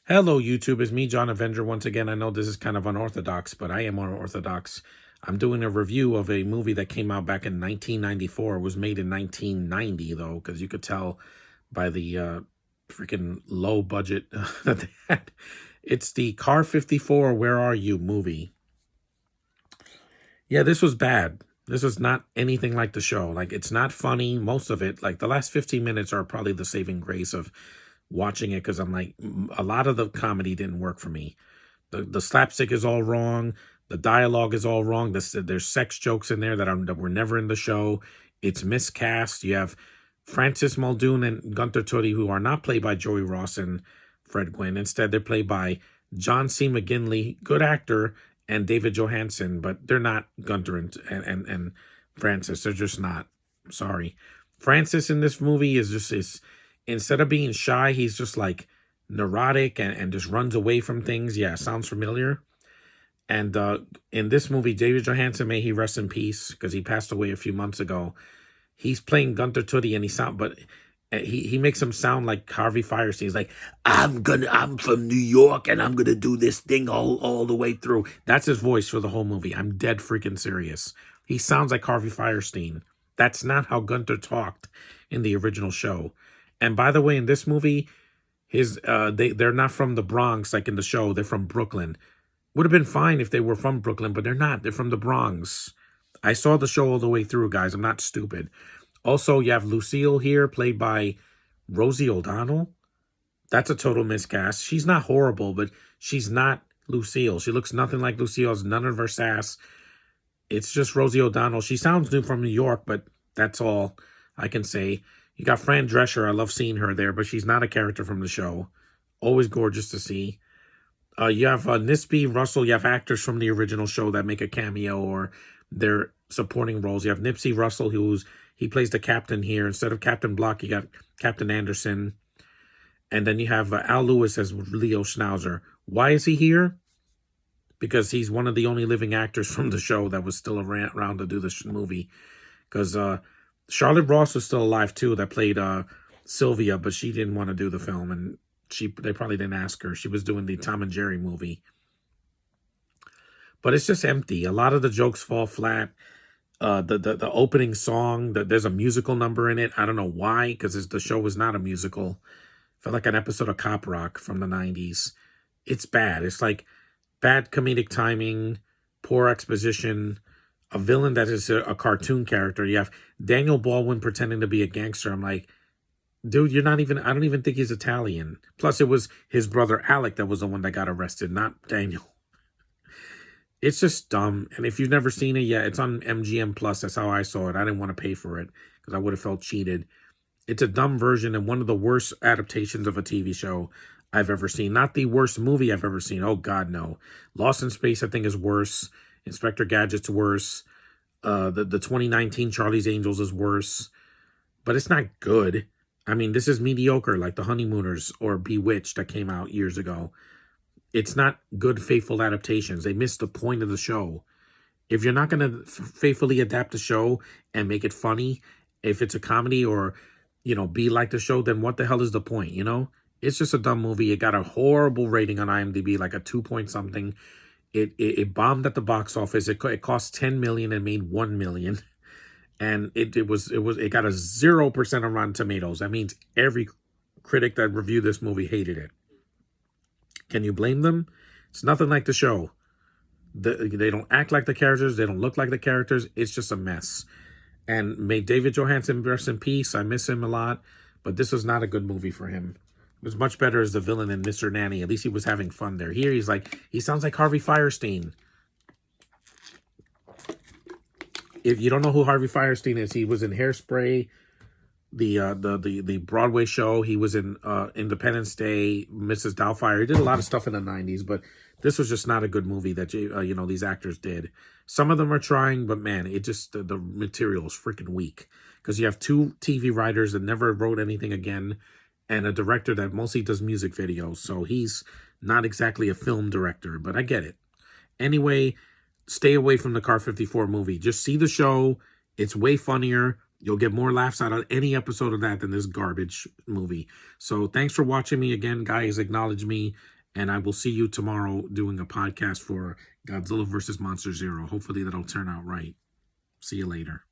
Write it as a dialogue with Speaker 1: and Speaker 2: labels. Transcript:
Speaker 1: Hello, YouTube. It's me, John Avenger, once again. I know this is kind of unorthodox, but I am unorthodox. I'm doing a review of a movie that came out back in 1994. It was made in 1990, though, because you could tell by the freaking low budget that they had. It's the Car 54, Where Are You movie. Yeah, this was bad. This was not anything like the show. Like, it's not funny, most of it. Like, the last 15 minutes are probably the saving grace of watching it, because I'm like, a lot of the comedy didn't work for me. The slapstick is all wrong. The dialogue is all wrong. There's sex jokes in there that were never in the show. It's miscast. You have Francis Muldoon and Gunther Totti, who are not played by Joey Ross and Fred Gwynn. Instead, they're played by John C. McGinley, good actor, and David Johansen, but they're not Gunther and Francis. They're just not. Sorry. Francis in this movie is instead of being shy, he's just like neurotic and just runs away from things. Yeah, sounds familiar. And in this movie, David Johansen, may he rest in peace, because he passed away a few months ago. He's playing Gunther Totti, and he makes him sound like Harvey Firestein. He's like, I'm from New York, and I'm gonna do this thing all the way through. That's his voice for the whole movie. I'm dead freaking serious. He sounds like Harvey Firestein. That's not how Gunther talked in the original show. And by the way, in this movie, they're not from the Bronx like in the show. They're from Brooklyn. Would have been fine if they were from Brooklyn, but they're not. They're from the Bronx. I saw the show all the way through, guys. I'm not stupid. Also, you have Lucille here, played by Rosie O'Donnell. That's a total miscast. She's not horrible, but she's not Lucille. She looks nothing like Lucille. Has none of her sass. It's just Rosie O'Donnell. She sounds new from New York, but that's all I can say. You got Fran Drescher. I love seeing her there, but she's not a character from the show. Always gorgeous to see. You have Nisby, Russell. You have actors from the original show that make a cameo or they're supporting roles. You have Nipsey Russell, he plays the captain here. Instead of Captain Block, you got Captain Anderson. And then you have Al Lewis as Leo Schnauzer. Why is he here? Because he's one of the only living actors from the show that was still around to do this movie. Because Charlotte Ross was still alive too, that played Sylvia, but she didn't want to do the film, and they probably didn't ask her. She was doing the Tom and Jerry movie. But it's just empty. A lot of the jokes fall flat. The opening song, there's a musical number in it. I don't know why, because the show was not a musical. Felt like an episode of Cop Rock from the 90s. It's bad. It's like bad comedic timing, poor exposition, a villain that is a cartoon character. You have Daniel Baldwin pretending to be a gangster. I'm like, dude, I don't even think he's Italian. Plus, it was his brother Alec that was the one that got arrested, not Daniel. It's just dumb. And if you've never seen it yet, it's on MGM Plus. That's how I saw it. I didn't want to pay for it because I would have felt cheated. It's a dumb version and one of the worst adaptations of a TV show I've ever seen. Not the worst movie I've ever seen. Oh, God, no. Lost in Space, I think, is worse. Inspector Gadget's worse. The 2019 Charlie's Angels is worse. But it's not good. I mean, this is mediocre, like The Honeymooners or Bewitched that came out years ago. It's not good, faithful adaptations. They missed the point of the show. If you're not going to faithfully adapt the show and make it funny, if it's a comedy or, be like the show, then what the hell is the point, It's just a dumb movie. It got a horrible rating on IMDb, like a 2-point-something. It bombed at the box office. It cost $10 million and made $1 million. And it got a 0% on Rotten Tomatoes. That means every critic that reviewed this movie hated it. Can you blame them? It's nothing like the show. They don't act like the characters. They don't look like the characters. It's just a mess. And may David Johansen rest in peace. I miss him a lot. But this was not a good movie for him. It was much better as the villain in Mr. Nanny. At least he was having fun there. Here he sounds like Harvey Firestein. If you don't know who Harvey Firestein is, he was in Hairspray, the Broadway show. He was in Independence Day, Mrs. Doubtfire. He did a lot of stuff in the 90s, but this was just not a good movie that these actors did. Some of them are trying, but man, it just the material is freaking weak, because you have 2 TV writers that never wrote anything again, and a director that mostly does music videos. So he's not exactly a film director, but I get it. Anyway, stay away from the Car 54 movie. Just see the show. It's way funnier. You'll get more laughs out of any episode of that than this garbage movie. So thanks for watching me again, guys. Acknowledge me. And I will see you tomorrow doing a podcast for Godzilla vs. Monster Zero. Hopefully that'll turn out right. See you later.